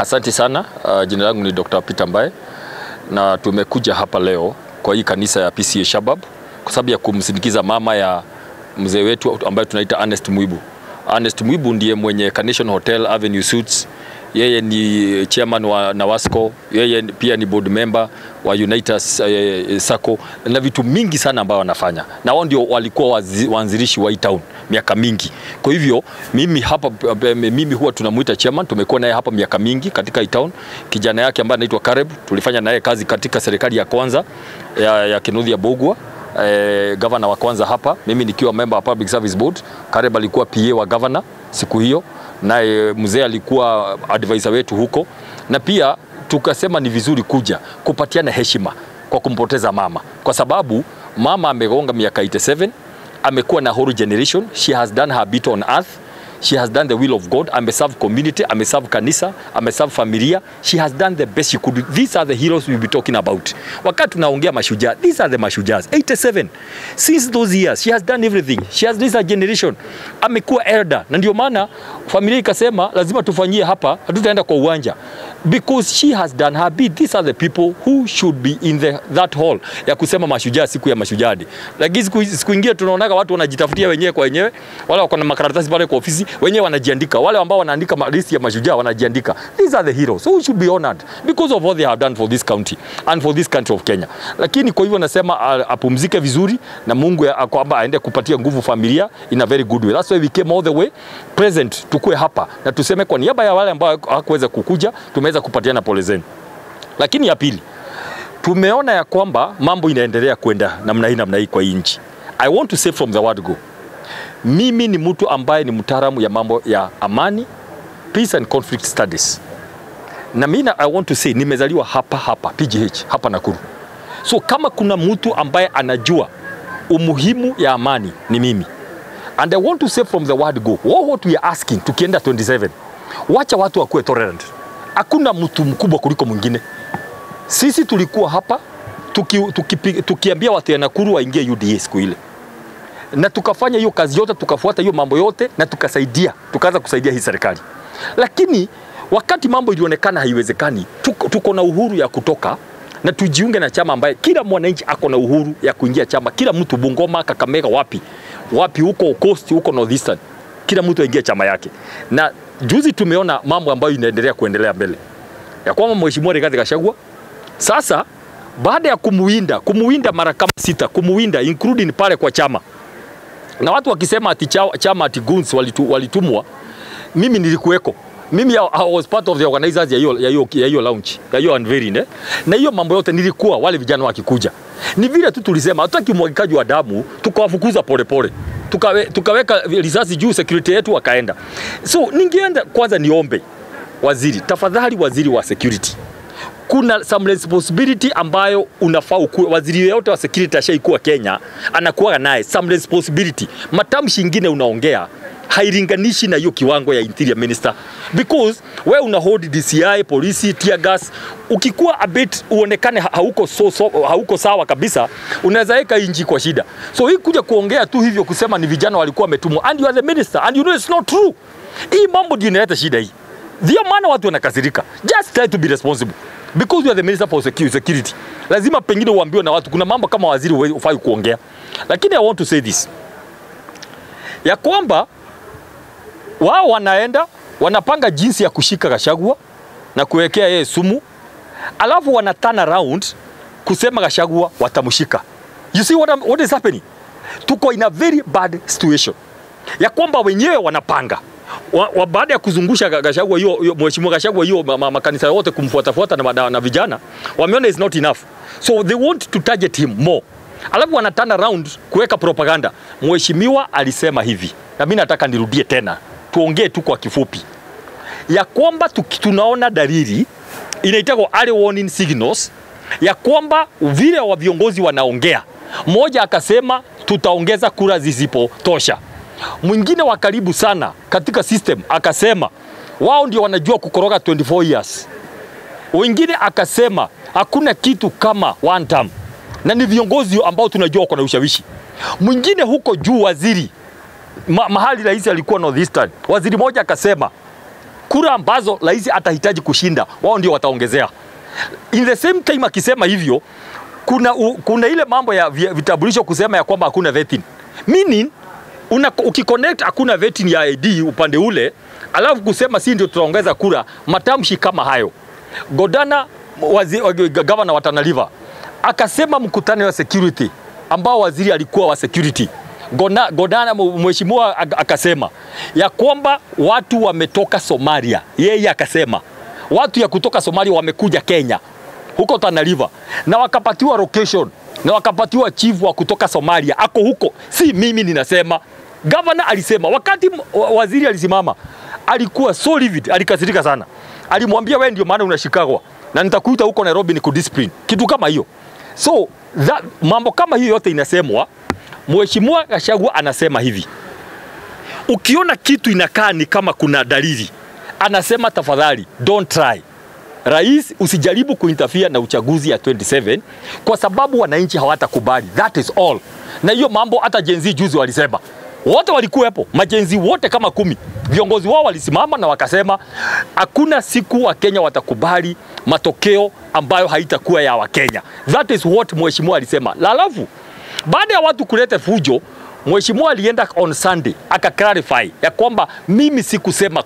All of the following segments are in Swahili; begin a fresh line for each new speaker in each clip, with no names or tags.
Asante sana. Jina langu ni Dr. Peter Mbae na tumekuja hapa leo kwa hii kanisa ya PCEA Shabab kwa sababu ya kumsindikiza mama ya mzee wetu ambaye tunaita Ernest Mwibu. Ernest Mwibu ndiye mwenye Carnation Hotel Avenue Suites. Yeye ni chairman wa Nawasco, yeye pia ni board member wa Unitas Sacco na vitu mingi sana ambao wanafanya. Na wao ndio walikuwa waanzilishi wa hii town miaka mingi. Kwa hivyo mimi huwa tunamuita chairman, tumekuwa naye hapa miaka mingi katika hii town. Kijana yake ambaye anaitwa Kareb, tulifanya naye kazi katika serikali ya kwanza ya Kinuthia Bogwa. Governor wa kwanza hapa, mimi nikiwa member wa Public Service Board. Kareb alikuwa PA wa governor siku hiyo, naye mzee alikuwa advisor wetu huko, na pia tukasema ni vizuri kuja kupatiana heshima kwa kumpoteza mama, kwa sababu mama amegonga miaka 87, amekuwa na whole generation. She has done her bit on earth. She has done the will of God. Ameserve community, ameserve kanisa, ameserve familia. She has done the best she could do. These are the heroes we'll be talking about. Wakati tunaongea mashujaa, these are the mashujaa. 87. Since those years, she has done everything. She has this generation. Amekuwa elder. Na ndio maana familia ikasema lazima tufanyie hapa, hatutaenda kwa uwanja. Because she has done her bit. These are the people who should be in that hall ya kusema mashujaa siku ya mashujaa. Lakini siku ingine tunaonaga watu wanajitafutia wenyewe kwa wenyewe, wala wako na makaratasi pale kwa ofisi, wenyewe wanajiandika. Wale ambao wanaandika list ya mashujaa wanajiandika. These are the heroes who should be honored because of what they have done for this county and for this country of Kenya. Lakini kwa hivyo nasema apumzike vizuri na Mungu kwamba aende kupatia nguvu familia in a very good way. That's why we came all the way present, tukue hapa na tuseme kwa niaba ya wale ambao hawakuweza kukuja, tumeweza kupatiana pole zenu. Lakini ya pili, tumeona ya kwamba mambo inaendelea kwenda namna hii kwa nchi. I want to say from the word go, mimi ni mtu ambaye ni mtaalamu ya mambo ya amani, peace and conflict studies. Na mimi I want to say nimezaliwa hapa PGH hapa Nakuru. So kama kuna mtu ambaye anajua umuhimu ya amani ni mimi. And I want to say from the word go, what we are asking tukienda 27, wacha watu wakuwe tolerant. Hakuna mtu mkubwa kuliko mwingine. Sisi tulikuwa hapa tukiambia watu ya Nakuru waingie UDA siku ile. Na tukafanya hiyo kazi yote, tukafuata hiyo mambo yote na tukaanza kusaidia hii serikali. Lakini wakati mambo ilionekana haiwezekani, tuko na uhuru ya kutoka na tujiunge na chama ambaye kila mwananchi ako na uhuru ya kuingia chama. Kila mtu Bungoma, Kakamega, wapi huko Coast, huko Northeastern, kila mtu aingie chama yake. Na juzi tumeona mambo ambayo inaendelea kuendelea mbele. Ya kwamba Mheshimiwa Rigathi Gachagua sasa baada ya kumuwinda mara kama 6, kumuwinda including pale kwa chama. Na watu wakisema ati chama ati goons walitumwa, mimi nilikuweko. Mimi I was part of the organizers ya hiyo launch, ya hiyo unveiling, na hiyo mambo yote nilikuwa wale vijana wakikuja. Ni vile tu tulisema hatutaki mwagikaji wa damu, tukawafukuza pole. Tukaweka risasi juu, security yetu wakaenda. So ningeenda kwanza niombe waziri, tafadhali waziri wa security, kuna some responsibility ambayo unafaa ukue. Waziri yote wa security ashaikuwa Kenya, anakuwa naye some responsibility. Matamshi ingine unaongea hairinganishi na hiyo kiwango ya interior minister, because wewe una hold DCI, polisi, tear gas. Ukikuwa a bit uonekane hauko sawa kabisa, unaweza weka inji kwa shida. So hii kuja kuongea tu hivyo kusema ni vijana walikuwa wametumwa and you are the minister and you know it's not true, hii mambo ndio inaleta shida hii. Ndio maana watu wanakasirika. Just try to be responsible because you are the minister for security. Lazima pengine uambiwe na watu kuna mambo kama waziri ufai kuongea. Lakini I want to say this, ya kwamba wao wanapanga jinsi ya kushika Gachagua na kuwekea yeye sumu, alafu wana turn around kusema Gachagua watamshika. You see what is happening? Tuko in a very bad situation ya kwamba wenyewe wanapanga baada ya kuzungusha Gachagua hiyo Mheshimiwa Gachagua hiyo makanisa yote kumfuata na vijana, wameona is not enough, so they want to target him more. Alafu wana turn around kuweka propaganda. Mheshimiwa alisema hivi, na mimi nataka nirudie tena, tuongee tu kwa kifupi, ya kwamba tunaona dalili inaitwa early warning signals ya kwamba vile wa viongozi wanaongea. Mmoja akasema tutaongeza kura zisipotosha. Mwingine wa karibu sana katika system akasema wao ndio wanajua kukoroga 24 years. Wengine akasema hakuna kitu kama one term, na ni viongozi ambao tunajua wako na ushawishi. Mwingine huko juu waziri mahali rais alikuwa Northeastern, waziri moja akasema kura ambazo rais atahitaji kushinda, wao ndio wataongezea. In the same time akisema hivyo, kuna ile mambo ya vitambulisho kusema ya kwamba hakuna vetting. Meaning ukiconnect hakuna vetting ya ID upande ule, alafu kusema si ndio tutaongeza kura, matamshi kama hayo. Godana gavana wa Tana River akasema mkutano wa security ambao waziri alikuwa wa security. Godana mheshimiwa akasema ya kwamba watu wametoka Somalia. Yeye akasema watu ya kutoka Somalia wamekuja Kenya huko Tana River na wakapatiwa location na wakapatiwa chief wa kutoka Somalia ako huko. Si mimi ninasema, governor alisema. Wakati waziri alisimama alikuwa so livid, alikasirika sana. Alimwambia wewe ndio maana unashikagwa na nitakuita huko Nairobi ni kudiscipline, kitu kama hiyo. So mambo kama hiyo yote inasemwa. Mheshimiwa Gachagua anasema hivi, ukiona kitu inakaa ni kama kuna dalili, anasema tafadhali don't try. Rais, usijaribu kuinterfere na uchaguzi ya 27 kwa sababu wananchi hawatakubali. That is all. Na hiyo mambo hata Gen Z juzi walisema. Wote walikuwepo, majenzi wote kama 10. Viongozi wao walisimama na wakasema hakuna siku wa Kenya watakubali matokeo ambayo haitakuwa ya Wakenya. That is what mheshimiwa alisema. Alafu baada ya watu kuleta fujo, mheshimiwa alienda on Sunday akaclarify ya kwamba mimi sikusema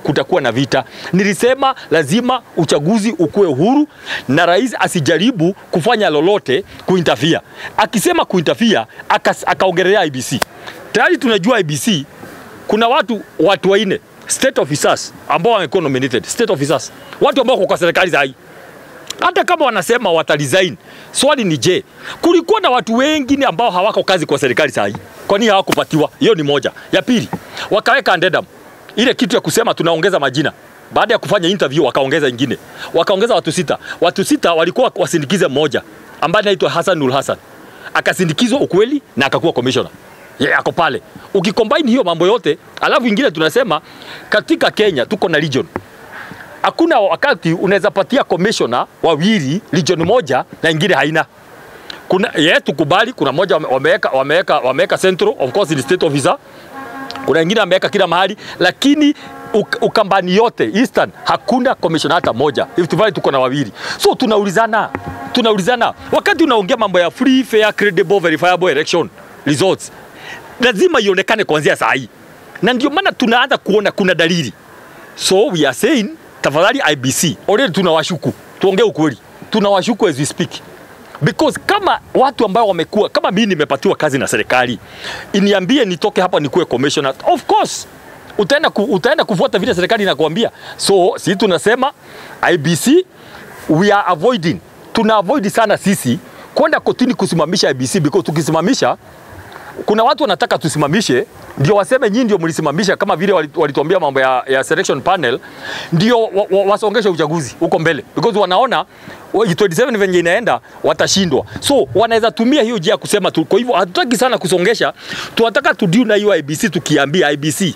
kutakuwa na vita. Nilisema lazima uchaguzi ukue huru na rais asijaribu kufanya lolote kuinterfere. Akisema kuinterfere akaongelea IBC. Tayari tunajua IBC kuna watu waine state officers ambao wamekuwa nominated, state officers, watu ambao kwa serikali za hii. Hata kama wanasema wataresign, swali ni je, kulikuwa na watu wengine ambao hawako kazi kwa serikali saa hii, kwa nini hawakupatiwa? Hiyo ni moja. Ya pili, wakaweka addendum, ile kitu ya kusema tunaongeza majina. Baada ya kufanya interview wakaongeza ingine, wakaongeza watu 6. Watu 6 walikuwa wasindikize mmoja ambaye anaitwa Hassanul Hassan, akasindikizwa ukweli na akakuwa commissioner. Yeye ako pale. Ukicombine hiyo mambo yote, alafu ingine tunasema katika Kenya tuko na region. Hakuna wakati unaweza patia commissioner wawili region moja na ingine haina. Kuna tukubali, kuna moja wameweka central, of course ni state officer. Kuna ingine ameweka kila mahali, lakini ukambani yote Eastern hakuna commissioner hata moja. If Valley tuko na wawili. So tunaulizana wakati unaongea mambo ya free, fair, credible, verifiable election results, lazima ionekane kuanzia saa hii. Na ndio maana tunaanza kuona kuna dalili. So we are saying tafadhali IBC, already tunawashuku, tuongee ukweli, tunawashuku as we speak. Because kama watu ambao wamekuwa, kama mimi nimepatiwa kazi na serikali, iniambie nitoke hapa nikuwe commissioner, of course utaenda kufuata vile serikali inakuambia. So sisi tunasema IBC we are avoiding, tuna avoid sana sisi kwenda kotini kusimamisha IBC, because tukisimamisha kuna watu wanataka tusimamishe ndio waseme nyinyi ndio mlisimamisha, kama vile walituambia mambo ya selection panel ndio wasongeshe uchaguzi huko mbele, because wanaona 27 venye inaenda watashindwa. So wanaweza tumia hiyo njia kusema tu. Kwa hivyo hatutaki sana kusongesha, tunataka tudiu na hiyo IBC, tukiambia IBC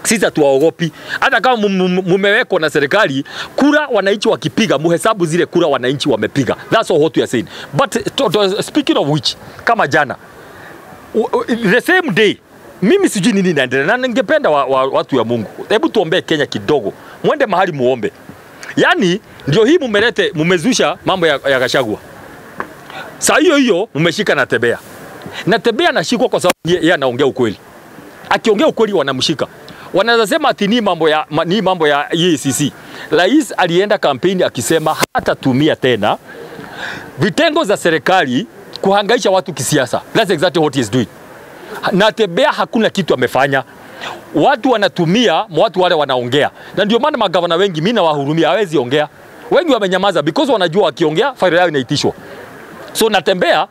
sisi hatuwaogopi. Hata kama mumewekwa na serikali kura, wananchi wakipiga muhesabu zile kura wananchi wamepiga. That's all what we are saying. But speaking of which, kama jana the same day, mimi sijui nini inaendelea, na ningependa watu ya Mungu, hebu tuombe Kenya kidogo, mwende mahali muombe. Yani ndio hii mumezusha mambo ya Gachagua. Saa hiyo mumeshika na Tebea. Na Tebea anashikwa kwa sababu yeye anaongea ukweli. Akiongea ukweli wanamshika. Wanaweza sema ati ni mambo ya EACC. Rais alienda kampeni akisema hatatumia tena vitengo za serikali kuhangaisha watu kisiasa. That's exactly what he is doing. Na Tebea hakuna kitu amefanya. Watu wanatumia watu wale wanaongea. Na ndio maana magavana wengi mimi nawahurumia, hawezi ongea. Wengi wamenyamaza because wanajua akiongea faili yao inaitishwa. So Natembeya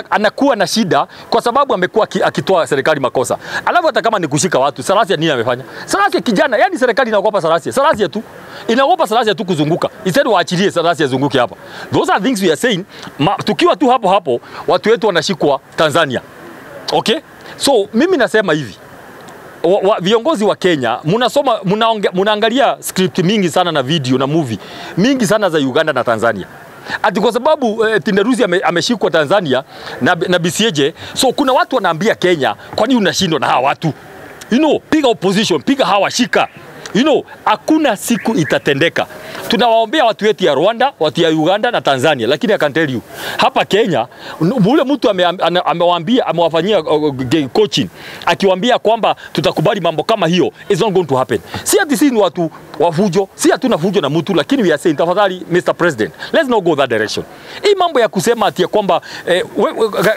anakuwa na shida kwa sababu amekuwa akitoa serikali makosa. Alafu hata kama ni kushika watu, Salasia nini amefanya? Salasia kijana, yani serikali inaogopa Salasia. Salasia tu. Inaogopa Salasia tu kuzunguka. Instead waachilie Salasia zunguke hapa. Those are things we are saying. Tukiwa tu hapo watu wetu wanashikwa Tanzania. Okay? So mimi nasema hivi. Viongozi wa Kenya munaangalia script mingi sana na video na movie mingi sana za Uganda na Tanzania. Ati kwa sababu Tindaruzi ameshikwa Tanzania na BCJ, so kuna watu wanaambia Kenya, kwa nini unashindwa na hawa watu? You know, piga opposition, piga hawa shika. hakuna siku itatendeka. Tunawaombea watu wetu ya Rwanda, watu ya Uganda na Tanzania, lakini I can tell you hapa Kenya ule mtu amewafanyia coaching akiwaambia kwamba tutakubali mambo kama hiyo, is not going to happen. Si ati sisi watu wafujo, si hatuna fujo na mtu, lakini we are saying tafadhali Mr. President, let's not go that direction. Hii mambo ya kusema ati kwamba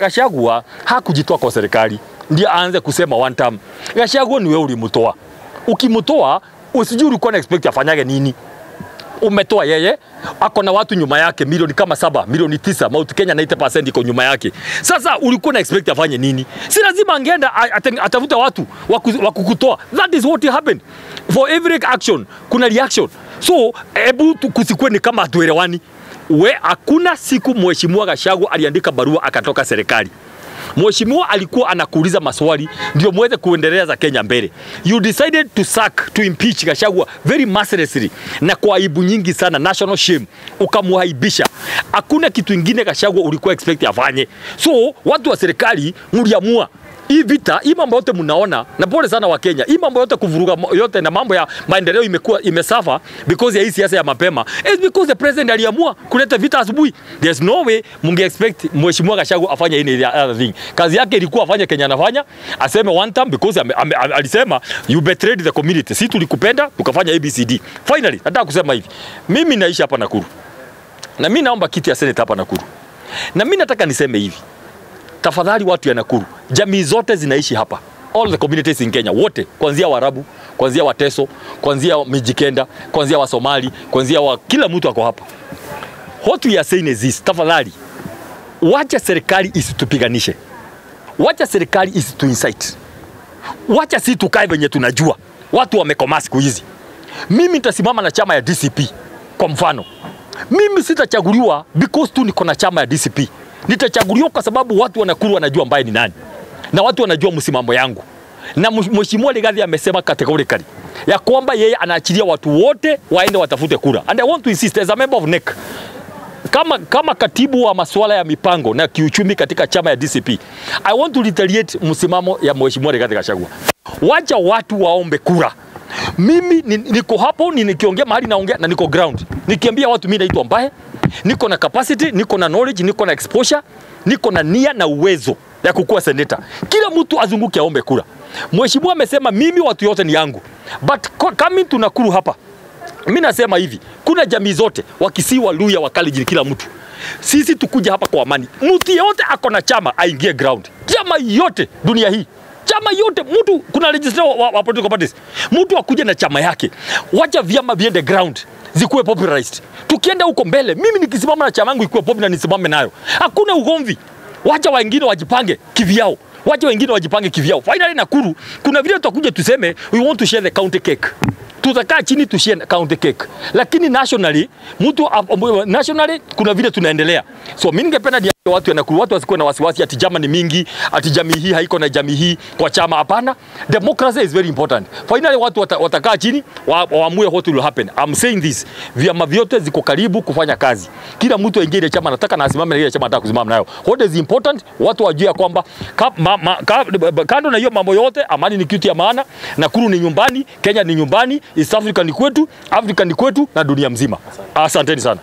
Gachagua hakujitoa kwa serikali ndio aanze kusema one time. Gachagua ni wewe ulimtoa. Ukimtoa usijui ulikuwa na expect afanyage nini. Umetoa yeye, ako na watu nyuma yake milioni kama 7, milioni 9, Mount Kenya 90% iko nyuma yake. Sasa ulikuwa na expect afanye nini? Si lazima angeenda atafuta watu wa kukutoa. That is what happened. For every action kuna reaction. So hebu kusikwe ni kama hatuelewani. Hakuna siku Mheshimiwa Gachagua aliandika barua akatoka serikali. Mheshimiwa alikuwa anakuuliza maswali ndio muweze kuendeleza Kenya mbele. You decided to impeach Gachagua very mercilessly na kwa aibu nyingi sana, national shame, ukamuaibisha. Hakuna kitu kingine Gachagua ulikuwa expect afanye. So watu wa serikali mliamua hii vita, hii mambo yote mnaona, na pole sana wa Kenya, hii mambo yote kuvuruga yote na mambo ya maendeleo imesafa because ya hii siasa ya mapema. It's because the president aliamua kuleta vita asubuhi. There's no way munge expect Mheshimiwa Gachagua afanye any other thing. Kazi yake ilikuwa afanye Kenya anafanya, aseme one time because alisema you betrayed the community. Sisi tulikupenda tukafanya ABCD. Finally nataka kusema hivi. Mimi naishi hapa Nakuru. Na mimi naomba kiti ya Senate hapa Nakuru. Na mimi nataka niseme hivi. Tafadhali watu ya Nakuru, jamii zote zinaishi hapa. All the communities in Kenya, wote, kuanzia Waarabu, kuanzia Wateso, kuanzia Mijikenda, kuanzia wa Somali, kuanzia kila mtu ako hapa. What we are saying is this, tafadhali, wacha serikali isitupiganishe. Wacha serikali isituincite. Wacha si tukae venye tunajua. Watu wamekoma siku hizi. Mimi nitasimama na chama ya DCP kwa mfano. Mimi sitachaguliwa because tu niko na chama ya DCP. Nitachaguliwa kwa sababu watu wa Nakuru wanajua ambaye ni nani. Na watu wanajua msimamo yangu. Na Mheshimiwa Rigathi amesema categorically ya kwamba yeye anaachilia watu wote waende watafute kura. And I want to insist as a member of NEC, kama katibu wa masuala ya mipango na kiuchumi katika chama ya DCP, I want to reiterate msimamo ya Mheshimiwa Rigathi Gachagua. Wacha watu waombe kura. Mimi niko hapo nikiongea mahali naongea na niko ground. Nikiambia watu mimi naitwa Mbahe, niko na capacity, niko na knowledge, niko na exposure, niko na nia na uwezo ya kukuwa senator. Kila mtu azunguke aombe kura. Mheshimiwa amesema mimi watu yote ni yangu. But coming to Nakuru hapa, mimi nasema hivi, kuna jamii zote, Wakisii, Waluhya, Wakalenjin, kila mtu. Sisi tukuja hapa kwa amani. Mtu yote ako na chama aingie ground. Chama yote dunia hii. Chama yote, mtu kuna register wa political parties. Mtu akuje na chama yake. Wacha vyama viende ground, zikuwe popularized. Tukienda huko mbele, mimi nikisimama na chama yangu ikuwe popular nisimame nayo. Hakuna ugomvi. Wacha wengine wajipange kivyao. Wacha wengine wajipange kivyao. Finally Nakuru, kuna vile tutakuja tuseme we want to share the county cake. Tutakaa chini tu share county cake. Lakini nationally, nationally kuna vile tunaendelea. So mimi ningependa watu ya Nakuru, watu wasikuwe na wasiwasi ati chama ni mingi, ati jamii hii haiko na jamii hii kwa chama, hapana. Democracy is very important. Finally watu watakaa chini waamue what will happen. I'm saying this, vyama vyote ziko karibu kufanya kazi. Kila mtu aingie ile chama anataka na asimame na ile chama anataka kusimama nayo. What is important, watu wajue kwamba kando na hiyo mambo yote, amani ni kitu ya maana. Nakuru ni nyumbani, Kenya ni nyumbani, East Africa ni kwetu, Africa ni kwetu na dunia mzima. Asanteni sana.